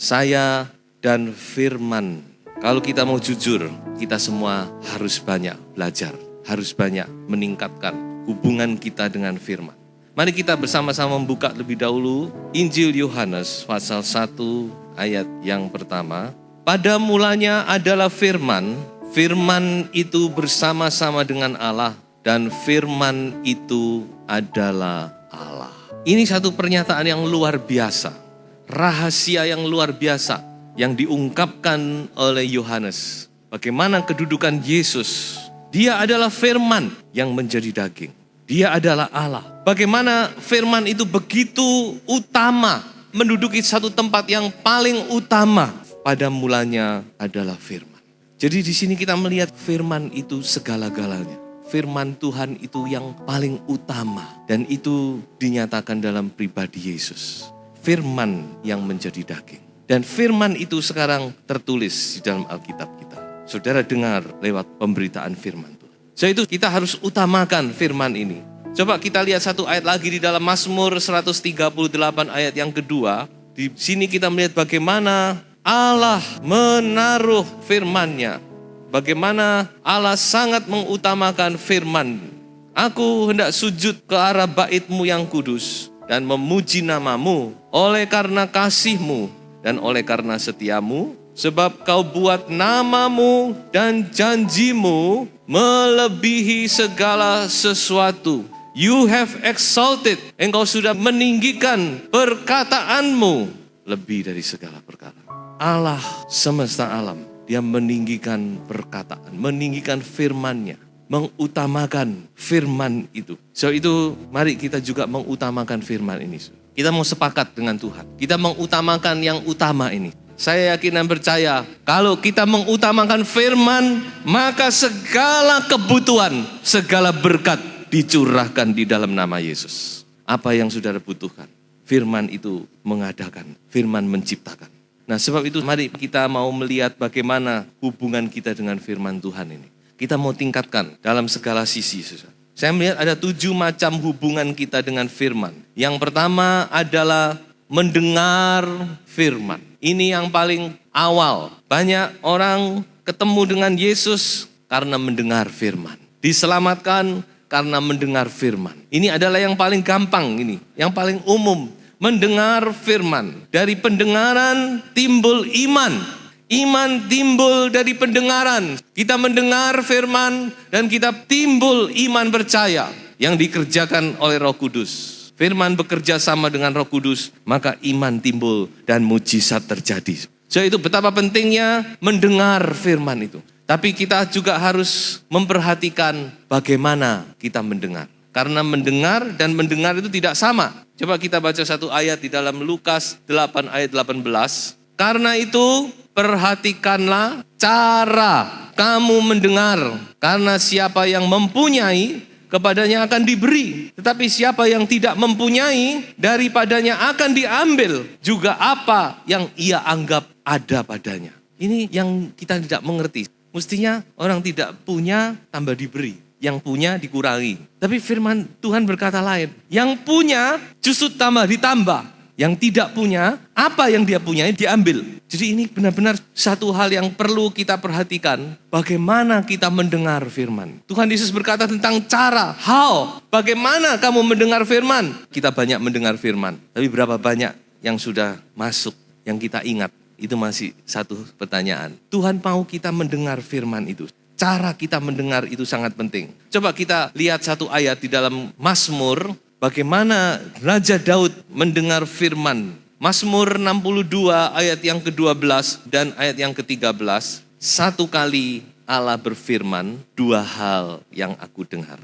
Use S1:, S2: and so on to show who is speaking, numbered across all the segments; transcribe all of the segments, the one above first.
S1: saya dan firman. Kalau kita mau jujur, kita semua harus banyak belajar, harus banyak meningkatkan hubungan kita dengan firman. Mari kita bersama-sama membuka lebih dahulu Injil Yohanes pasal 1 ayat yang pertama. Pada mulanya adalah firman, firman itu bersama-sama dengan Allah, dan firman itu adalah Allah. Ini satu pernyataan yang luar biasa, rahasia yang luar biasa yang diungkapkan oleh Yohanes. Bagaimana kedudukan Yesus? Dia adalah firman yang menjadi daging. Dia adalah Allah. Bagaimana firman itu begitu utama, menduduki satu tempat yang paling utama. Pada mulanya adalah firman. Jadi di sini kita melihat firman itu segala-galanya. Firman Tuhan itu yang paling utama, dan itu dinyatakan dalam pribadi Yesus. Firman yang menjadi daging. Dan firman itu sekarang tertulis di dalam Alkitab kita. Saudara dengar lewat pemberitaan firman Tuhan. So itu kita harus utamakan firman ini. Coba kita lihat satu ayat lagi di dalam Mazmur 138 ayat yang kedua. Di sini kita melihat bagaimana Allah menaruh firman-Nya. Bagaimana Allah sangat mengutamakan firman. Aku hendak sujud ke arah bait-Mu yang kudus dan memuji nama-Mu oleh karena kasih-Mu dan oleh karena setia-Mu, sebab Kau buat nama-Mu dan janji-Mu melebihi segala sesuatu. You have exalted, Engkau sudah meninggikan perkataan-Mu lebih dari segala perkara. Allah semesta alam, Dia meninggikan perkataan, meninggikan firman-Nya, mengutamakan firman itu. So itu mari kita juga mengutamakan firman ini. Kita mau sepakat dengan Tuhan. Kita mengutamakan yang utama ini. Saya yakin dan percaya kalau kita mengutamakan firman, maka segala kebutuhan, segala berkat dicurahkan di dalam nama Yesus. Apa yang saudara butuhkan? Firman itu mengadakan, firman menciptakan. Nah sebab itu mari kita mau melihat bagaimana hubungan kita dengan firman Tuhan ini. Kita mau tingkatkan dalam segala sisi. Saya melihat ada 7 macam hubungan kita dengan firman. Yang pertama adalah mendengar firman. Ini yang paling awal. Banyak orang ketemu dengan Yesus karena mendengar firman. Diselamatkan karena mendengar firman. Ini adalah yang paling gampang ini, yang paling umum. Mendengar firman. Dari pendengaran timbul iman. Iman timbul dari pendengaran. Kita mendengar firman dan kita timbul iman percaya yang dikerjakan oleh Roh Kudus. Firman bekerja sama dengan Roh Kudus, maka iman timbul dan mujizat terjadi. So itu betapa pentingnya mendengar firman itu. Tapi kita juga harus memperhatikan bagaimana kita mendengar. Karena mendengar dan mendengar itu tidak sama. Coba kita baca satu ayat di dalam Lukas 8 ayat 18. Karena itu perhatikanlah cara kamu mendengar. Karena siapa yang mempunyai, kepadanya akan diberi. Tetapi siapa yang tidak mempunyai, daripadanya akan diambil juga apa yang ia anggap ada padanya. Ini yang kita tidak mengerti. Mestinya orang tidak punya tambah diberi. Yang punya dikurangi. Tapi firman Tuhan berkata lain. Yang punya justru tambah ditambah. Yang tidak punya, apa yang dia punya diambil. Jadi ini benar-benar satu hal yang perlu kita perhatikan. Bagaimana kita mendengar firman. Tuhan Yesus berkata tentang cara, how. Bagaimana kamu mendengar firman. Kita banyak mendengar firman. Tapi berapa banyak yang sudah masuk, yang kita ingat. Itu masih satu pertanyaan. Tuhan mau kita mendengar firman itu. Cara kita mendengar itu sangat penting. Coba kita lihat satu ayat di dalam Mazmur. Bagaimana Raja Daud mendengar firman. Mazmur 62 ayat yang ke-12 dan ayat yang ke-13. Satu kali Allah berfirman, 2 hal yang aku dengar.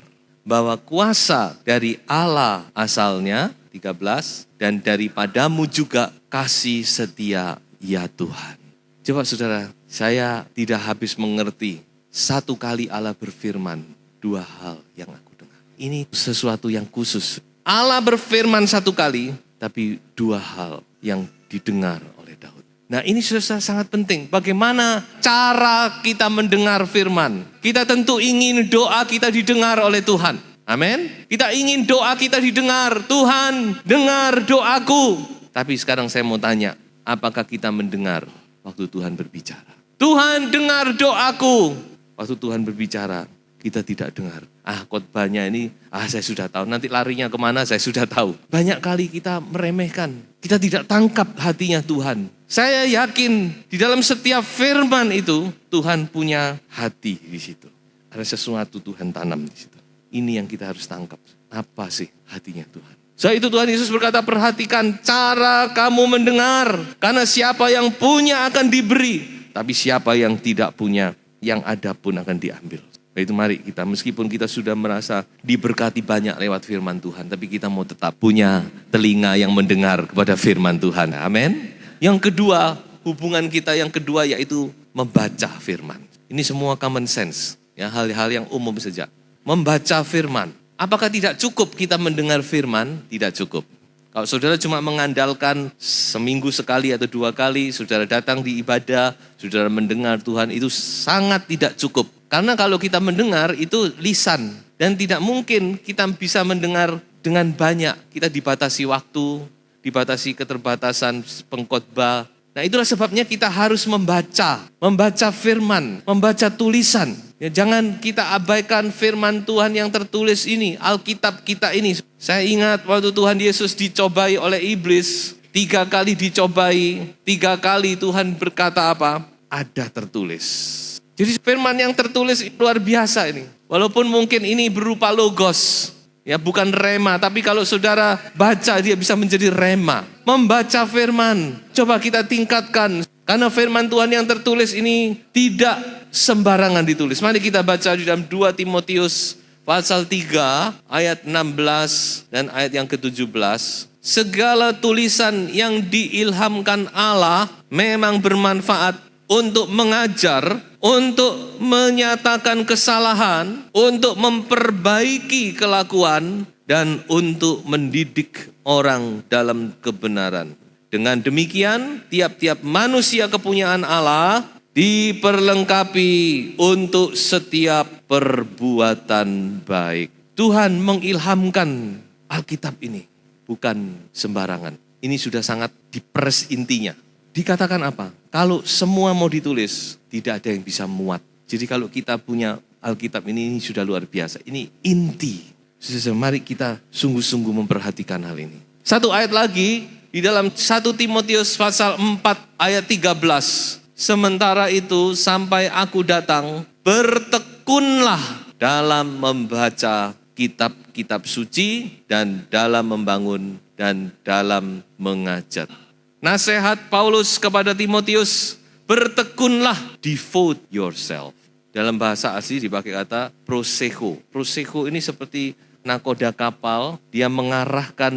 S1: Bahwa kuasa dari Allah asalnya, 13. Dan daripadamu juga kasih setia ya Tuhan. Coba saudara, saya tidak habis mengerti. Satu kali Allah berfirman, 2 hal yang aku dengar. Ini sesuatu yang khusus. Allah berfirman 1 kali, tapi 2 hal yang didengar oleh Daud. Nah ini sudah sangat penting. Bagaimana cara kita mendengar firman. Kita tentu ingin doa kita didengar oleh Tuhan. Amin. Kita ingin doa kita didengar. Tuhan, dengar doaku. Tapi sekarang saya mau tanya, apakah kita mendengar waktu Tuhan berbicara? Tuhan dengar doaku. Waktu Tuhan berbicara, kita tidak dengar. Khotbahnya ini, saya sudah tahu. Nanti larinya kemana, saya sudah tahu. Banyak kali kita meremehkan. Kita tidak tangkap hatinya Tuhan. Saya yakin di dalam setiap firman itu, Tuhan punya hati di situ. Ada sesuatu Tuhan tanam di situ. Ini yang kita harus tangkap. Apa sih hatinya Tuhan? Sebab itu Tuhan Yesus berkata, perhatikan cara kamu mendengar. Karena siapa yang punya akan diberi. Tapi siapa yang tidak punya, yang ada pun akan diambil. Itu mari kita, meskipun kita sudah merasa diberkati banyak lewat firman Tuhan, tapi kita mau tetap punya telinga yang mendengar kepada firman Tuhan. Amin. Yang kedua, hubungan kita yang kedua yaitu membaca firman. Ini semua common sense, ya, hal-hal yang umum saja. Membaca firman. Apakah tidak cukup kita mendengar firman? Tidak cukup. Kalau saudara cuma mengandalkan seminggu sekali atau 2 kali, saudara datang di ibadah, saudara mendengar Tuhan, itu sangat tidak cukup. Karena kalau kita mendengar itu lisan. Dan tidak mungkin kita bisa mendengar dengan banyak. Kita dibatasi waktu, dibatasi keterbatasan pengkhotbah. Nah itulah sebabnya kita harus membaca firman, membaca tulisan. Ya, jangan kita abaikan firman Tuhan yang tertulis ini, Alkitab kita ini. Saya ingat waktu Tuhan Yesus dicobai oleh iblis, 3 kali dicobai, 3 kali Tuhan berkata apa? Ada tertulis. Jadi firman yang tertulis luar biasa ini. Walaupun mungkin ini berupa logos, ya bukan rema, tapi kalau saudara baca dia bisa menjadi rema. Membaca firman, coba kita tingkatkan. Karena firman Tuhan yang tertulis ini tidak sembarangan ditulis. Mari kita baca di dalam 2 Timotius pasal 3 ayat 16 dan ayat yang ke-17. Segala tulisan yang diilhamkan Allah memang bermanfaat untuk mengajar, untuk menyatakan kesalahan, untuk memperbaiki kelakuan, dan untuk mendidik orang dalam kebenaran. Dengan demikian, tiap-tiap manusia kepunyaan Allah diperlengkapi untuk setiap perbuatan baik. Tuhan mengilhamkan Alkitab ini, bukan sembarangan. Ini sudah sangat diperes intinya. Dikatakan apa? Kalau semua mau ditulis, tidak ada yang bisa muat. Jadi kalau kita punya Alkitab ini sudah luar biasa. Ini inti. Mari kita sungguh-sungguh memperhatikan hal ini. 1 ayat lagi di dalam 1 Timotius pasal 4 ayat 13. Sementara itu sampai aku datang, bertekunlah dalam membaca kitab-kitab suci dan dalam membangun dan dalam mengajar. Nasihat Paulus kepada Timotius, bertekunlah, devote yourself. Dalam bahasa asli dipakai kata proseko. Proseko ini seperti nakoda kapal, dia mengarahkan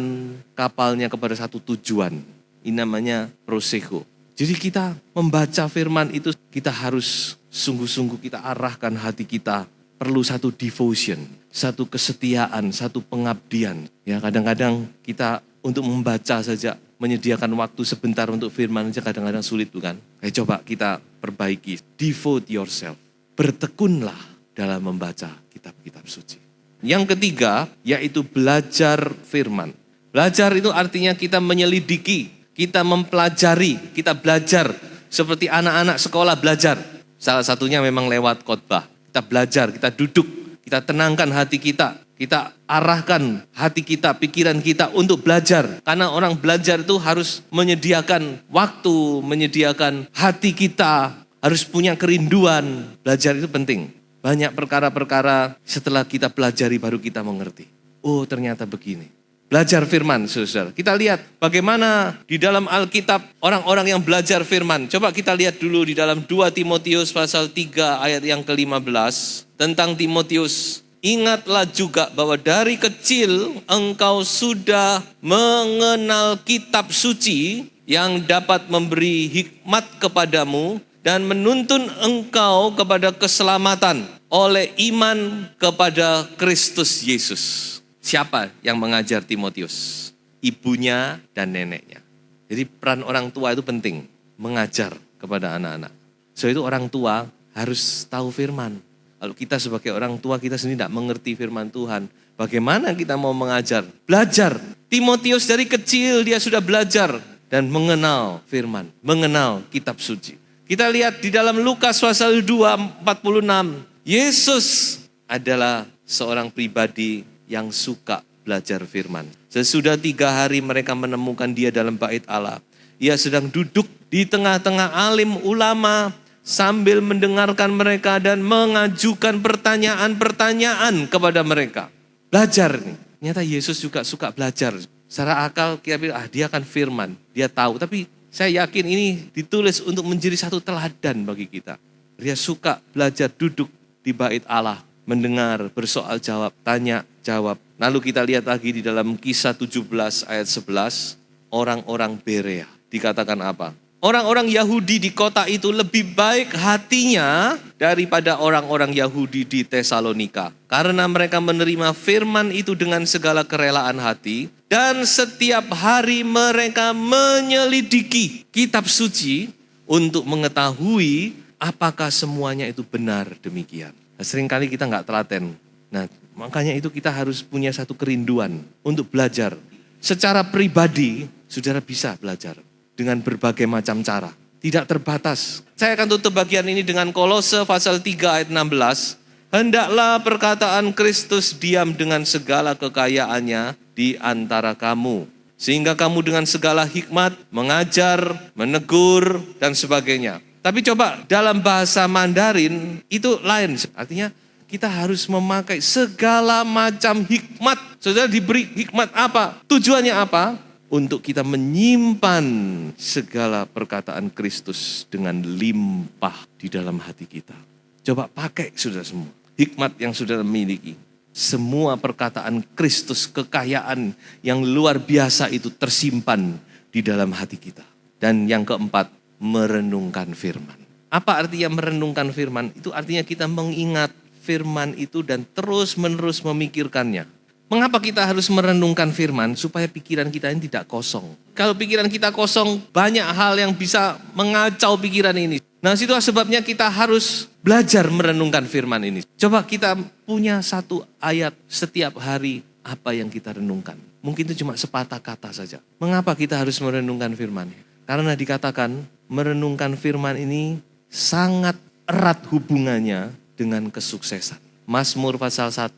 S1: kapalnya kepada satu tujuan. Ini namanya proseko. Jadi kita membaca firman itu, kita harus sungguh-sungguh kita arahkan hati kita. Perlu satu devotion, satu kesetiaan, satu pengabdian. Ya kadang-kadang kita untuk membaca saja, menyediakan waktu sebentar untuk firman saja kadang-kadang sulit bukan? Coba kita perbaiki. Devote yourself. Bertekunlah dalam membaca kitab-kitab suci. Yang ketiga yaitu belajar firman. Belajar itu artinya kita menyelidiki, kita mempelajari, kita belajar. Seperti anak-anak sekolah belajar. Salah satunya memang lewat khotbah. Kita belajar, kita duduk, kita tenangkan hati kita. Kita arahkan hati kita, pikiran kita untuk belajar. Karena orang belajar itu harus menyediakan waktu, menyediakan hati kita. Harus punya kerinduan. Belajar itu penting. Banyak perkara-perkara setelah kita pelajari baru kita mengerti. Oh ternyata begini. Belajar firman, saudara. Kita lihat bagaimana di dalam Alkitab orang-orang yang belajar firman. Coba kita lihat dulu di dalam 2 Timotius pasal 3 ayat yang ke-15. Tentang Timotius. Ingatlah juga bahwa dari kecil engkau sudah mengenal kitab suci yang dapat memberi hikmat kepadamu dan menuntun engkau kepada keselamatan oleh iman kepada Kristus Yesus. Siapa yang mengajar Timotius? Ibunya dan neneknya. Jadi peran orang tua itu penting, mengajar kepada anak-anak. So itu orang tua harus tahu firman. Kalau kita sebagai orang tua kita sendiri tidak mengerti firman Tuhan, bagaimana kita mau mengajar? Belajar. Timotius dari kecil dia sudah belajar. dan mengenal firman, mengenal kitab suci. Kita lihat di dalam Lukas pasal 2:46, Yesus adalah seorang pribadi yang suka belajar firman. Sesudah 3 hari mereka menemukan dia dalam bait Allah. Ia sedang duduk di tengah-tengah alim ulama sambil mendengarkan mereka dan mengajukan pertanyaan-pertanyaan kepada mereka. Belajar nih. Ternyata Yesus juga suka belajar. Secara akal kita pikir, dia kan firman, dia tahu. Tapi saya yakin ini ditulis untuk menjadi satu teladan bagi kita. Dia suka belajar duduk di bait Allah, mendengar, bersoal jawab, tanya, jawab. Lalu kita lihat lagi di dalam Kisah 17 ayat 11, orang-orang Berea. Dikatakan apa? Orang-orang Yahudi di kota itu lebih baik hatinya daripada orang-orang Yahudi di Tesalonika. Karena mereka menerima firman itu dengan segala kerelaan hati. Dan setiap hari mereka menyelidiki kitab suci untuk mengetahui apakah semuanya itu benar demikian. Nah, seringkali kita nggak telaten. Nah, makanya itu kita harus punya satu kerinduan untuk belajar. Secara pribadi, saudara bisa belajar dengan berbagai macam cara. Tidak terbatas. Saya akan tutup bagian ini dengan Kolose pasal 3 ayat 16. Hendaklah perkataan Kristus diam dengan segala kekayaannya di antara kamu. Sehingga kamu dengan segala hikmat mengajar, menegur, dan sebagainya. Tapi coba dalam bahasa Mandarin itu lain. Artinya kita harus memakai segala macam hikmat. Saudara diberi hikmat apa? Tujuannya apa? Untuk kita menyimpan segala perkataan Kristus dengan limpah di dalam hati kita. Coba pakai saudara semua. Hikmat yang saudara miliki. Semua perkataan Kristus, kekayaan yang luar biasa itu tersimpan di dalam hati kita. Dan yang keempat, merenungkan firman. Apa artinya merenungkan firman? Itu artinya kita mengingat firman itu dan terus-menerus memikirkannya. Mengapa kita harus merenungkan firman? Supaya pikiran kita ini tidak kosong. Kalau pikiran kita kosong, banyak hal yang bisa mengacau pikiran ini. Nah, itulah sebabnya kita harus belajar merenungkan firman ini. Coba kita punya satu ayat setiap hari apa yang kita renungkan. Mungkin itu cuma sepatah kata saja. Mengapa kita harus merenungkan firman? Karena dikatakan merenungkan firman ini sangat erat hubungannya dengan kesuksesan. Mazmur pasal 1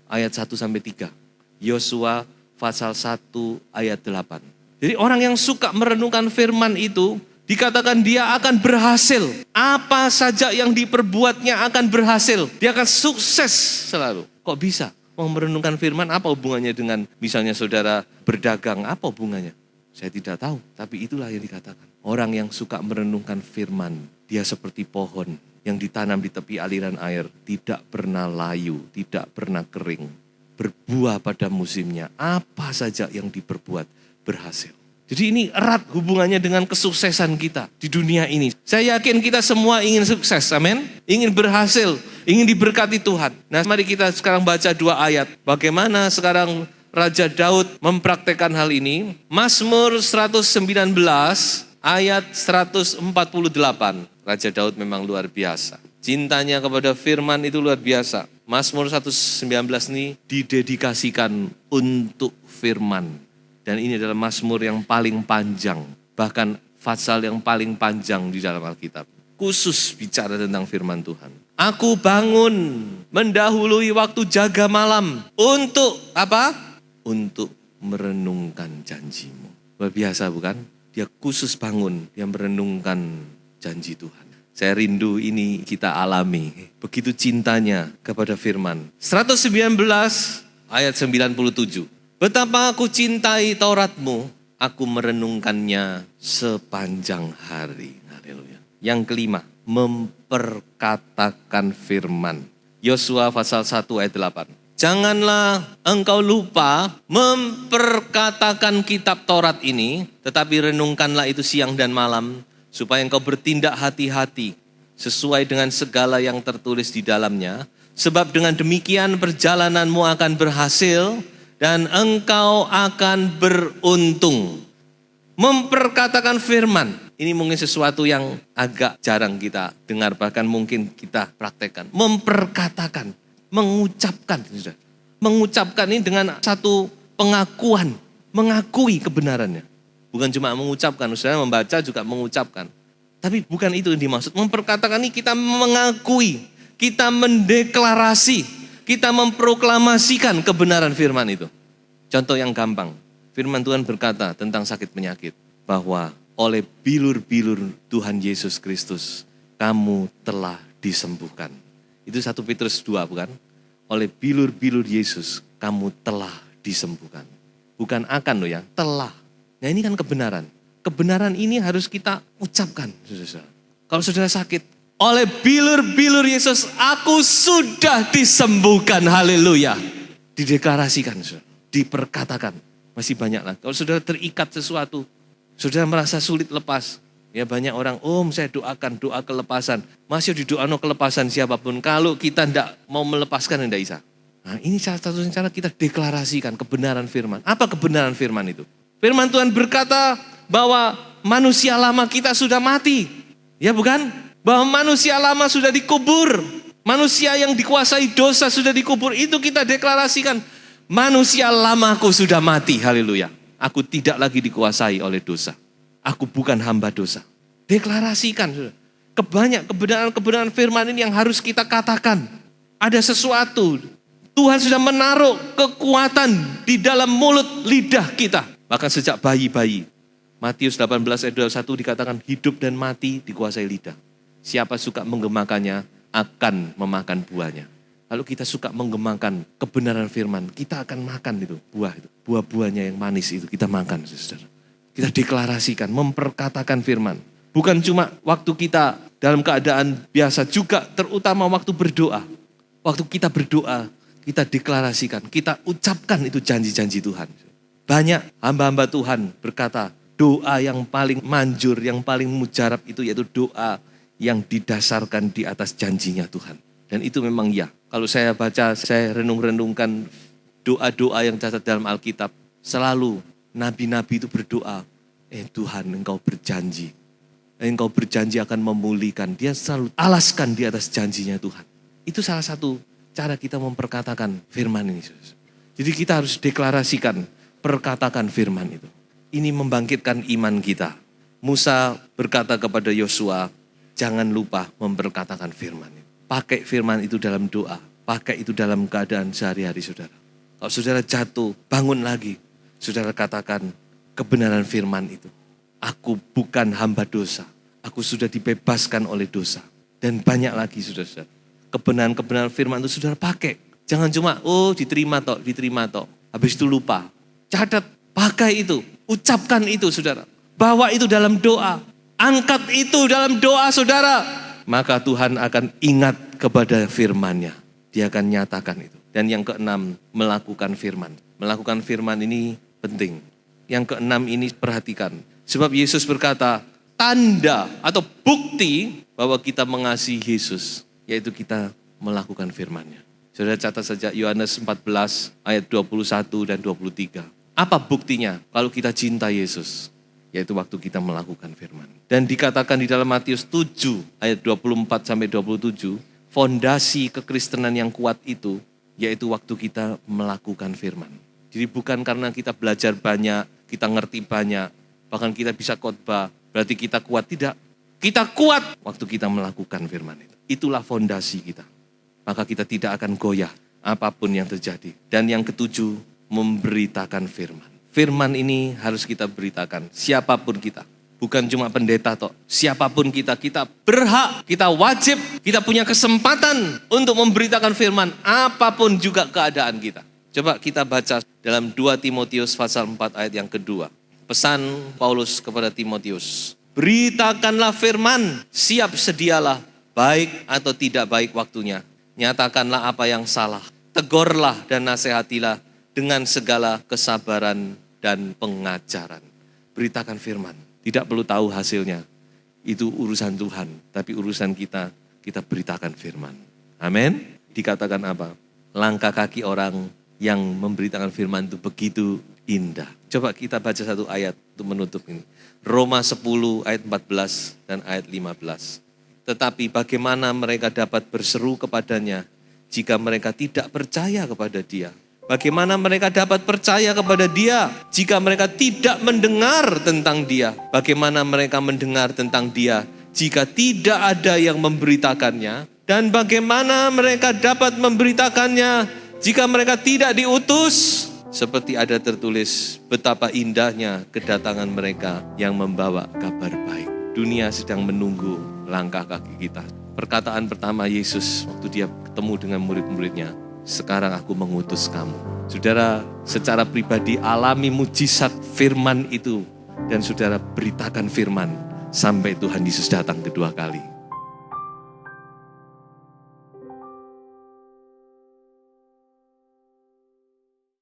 S1: ayat 1-3. Yosua pasal 1 ayat 8. Jadi orang yang suka merenungkan firman itu dikatakan dia akan berhasil. Apa saja yang diperbuatnya akan berhasil. Dia akan sukses selalu. Kok bisa? Mau merenungkan firman apa hubungannya dengan misalnya saudara berdagang? Apa hubungannya? Saya tidak tahu. Tapi itulah yang dikatakan. Orang yang suka merenungkan firman. Dia seperti pohon yang ditanam di tepi aliran air, tidak pernah layu, tidak pernah kering, berbuah pada musimnya, apa saja yang diperbuat berhasil. Jadi ini erat hubungannya dengan kesuksesan kita di dunia ini. Saya yakin kita semua ingin sukses, amin? Ingin berhasil, ingin diberkati Tuhan. Nah, mari kita sekarang baca 2 ayat. Bagaimana sekarang Raja Daud mempraktekkan hal ini? Mazmur 119 ayat 148. Raja Daud memang luar biasa. Cintanya kepada firman itu luar biasa. Mazmur 119 ini didedikasikan untuk firman. Dan ini adalah mazmur yang paling panjang. Bahkan pasal yang paling panjang di dalam Alkitab. Khusus bicara tentang firman Tuhan. Aku bangun mendahului waktu jaga malam. Untuk apa? Untuk merenungkan janjimu. Luar biasa bukan? Dia khusus bangun. Dia merenungkan janji Tuhan. Saya rindu ini kita alami. Begitu cintanya kepada firman. 119 ayat 97. Betapa aku cintai Tauratmu, aku merenungkannya sepanjang hari. Haleluya. Yang kelima, memperkatakan firman. Yosua pasal 1 ayat 8. Janganlah engkau lupa memperkatakan kitab Taurat ini, tetapi renungkanlah itu siang dan malam, supaya engkau bertindak hati-hati sesuai dengan segala yang tertulis di dalamnya. Sebab dengan demikian perjalananmu akan berhasil dan engkau akan beruntung. Memperkatakan firman. Ini mungkin sesuatu yang agak jarang kita dengar, bahkan mungkin kita praktekkan. Memperkatakan, mengucapkan. Mengucapkan ini dengan satu pengakuan, mengakui kebenarannya. Bukan cuma mengucapkan, saudara membaca juga mengucapkan. Tapi bukan itu yang dimaksud. Memperkatakan ini kita mengakui, kita mendeklarasi, kita memproklamasikan kebenaran firman itu. Contoh yang gampang, firman Tuhan berkata tentang sakit penyakit, bahwa oleh bilur-bilur Tuhan Yesus Kristus, kamu telah disembuhkan. Itu 1 Petrus 2 bukan? Oleh bilur-bilur Yesus, kamu telah disembuhkan. Bukan akan loh ya, telah. Nah ini kan kebenaran. Kebenaran ini harus kita ucapkan. Saudara. Kalau saudara sakit, oleh bilur-bilur Yesus, aku sudah disembuhkan. Haleluya. Dideklarasikan, saudara. Diperkatakan. Masih banyak lagi. Kalau saudara terikat sesuatu, saudara merasa sulit lepas. Ya banyak orang, saya doakan doa kelepasan. Masih didoakan kelepasan siapapun. Kalau kita tidak mau melepaskan, tidak bisa. Nah ini salah satu cara kita deklarasikan kebenaran firman. Apa kebenaran firman itu? Firman Tuhan berkata bahwa manusia lama kita sudah mati. Ya bukan? Bahwa manusia lama sudah dikubur. Manusia yang dikuasai dosa sudah dikubur. Itu kita deklarasikan. Manusia lamaku sudah mati. Haleluya. Aku tidak lagi dikuasai oleh dosa. Aku bukan hamba dosa. Deklarasikan. Kebenaran firman ini yang harus kita katakan. Ada sesuatu. Tuhan sudah menaruh kekuatan di dalam mulut lidah kita. Bahkan sejak bayi-bayi. Matius 18 ayat 21 dikatakan hidup dan mati dikuasai lidah. Siapa suka menggemakannya akan memakan buahnya. Kalau kita suka menggemakan kebenaran firman, kita akan makan itu buah itu. Buah-buahnya yang manis itu kita makan, saudara. Kita deklarasikan, memperkatakan firman. Bukan cuma waktu kita dalam keadaan biasa, juga terutama waktu berdoa. Waktu kita berdoa, kita deklarasikan, kita ucapkan itu janji-janji Tuhan. Banyak hamba-hamba Tuhan berkata, doa yang paling manjur, yang paling mujarab itu yaitu doa yang didasarkan di atas janjinya Tuhan. Dan itu memang ya. Kalau saya baca, saya renung-renungkan doa-doa yang catat dalam Alkitab. Selalu nabi-nabi itu berdoa, Tuhan engkau berjanji. Engkau berjanji akan memulihkan. Dia selalu alaskan di atas janjinya Tuhan. Itu salah satu cara kita memperkatakan firman ini. Jadi kita harus deklarasikan, perkatakan firman itu. Ini membangkitkan iman kita. Musa berkata kepada Yosua, jangan lupa memperkatakan firman itu. Pakai firman itu dalam doa. Pakai itu dalam keadaan sehari-hari saudara. Kalau saudara jatuh, bangun lagi. Saudara katakan kebenaran firman itu. Aku bukan hamba dosa. Aku sudah dibebaskan oleh dosa. Dan banyak lagi saudara. Kebenaran-kebenaran firman itu saudara pakai. Jangan cuma, diterima tok. Habis itu lupa. Catat, pakai itu. Ucapkan itu saudara. Bawa itu dalam doa. Angkat itu dalam doa saudara. Maka Tuhan akan ingat kepada firman-Nya. Dia akan nyatakan itu. Dan yang keenam, melakukan firman. Melakukan firman ini penting. Yang keenam ini perhatikan. Sebab Yesus berkata, tanda atau bukti bahwa kita mengasihi Yesus. Yaitu kita melakukan firman-Nya. Saudara catat saja Yohanes 14 ayat 21 dan 23. Apa buktinya kalau kita cinta Yesus? Yaitu waktu kita melakukan firman. Dan dikatakan di dalam Matius 7 ayat 24 sampai 27, fondasi kekristenan yang kuat itu yaitu waktu kita melakukan firman. Jadi bukan karena kita belajar banyak, kita ngerti banyak, bahkan kita bisa khotbah, berarti kita kuat. Tidak. Kita kuat waktu kita melakukan firman itu. Itulah fondasi kita. Maka kita tidak akan goyah apapun yang terjadi. Dan yang ketujuh, memberitakan firman. Firman ini harus kita beritakan, siapapun kita. Bukan cuma pendeta toh, siapapun kita berhak, kita wajib, kita punya kesempatan untuk memberitakan firman, apapun juga keadaan kita. Coba kita baca dalam 2 Timotius pasal 4 ayat yang kedua. Pesan Paulus kepada Timotius, beritakanlah firman, siap sedialah, baik atau tidak baik waktunya. Nyatakanlah apa yang salah, tegurlah dan nasihatilah dengan segala kesabaran dan pengajaran. Beritakan firman. Tidak perlu tahu hasilnya. Itu urusan Tuhan. Tapi urusan kita beritakan firman. Amin. Dikatakan apa? Langkah kaki orang yang memberitakan firman itu begitu indah. Coba kita baca satu ayat untuk menutup ini. Roma 10 ayat 14 dan ayat 15. Tetapi bagaimana mereka dapat berseru kepadanya jika mereka tidak percaya kepada dia? Bagaimana mereka dapat percaya kepada Dia jika mereka tidak mendengar tentang Dia? Bagaimana mereka mendengar tentang Dia jika tidak ada yang memberitakannya? Dan bagaimana mereka dapat memberitakannya jika mereka tidak diutus? Seperti ada tertulis, betapa indahnya kedatangan mereka yang membawa kabar baik. Dunia sedang menunggu langkah kaki kita. Perkataan pertama Yesus waktu Dia ketemu dengan murid-muridnya, sekarang aku mengutus kamu. Saudara, secara pribadi alami mujizat firman itu. Dan saudara beritakan firman sampai Tuhan Yesus datang kedua kali.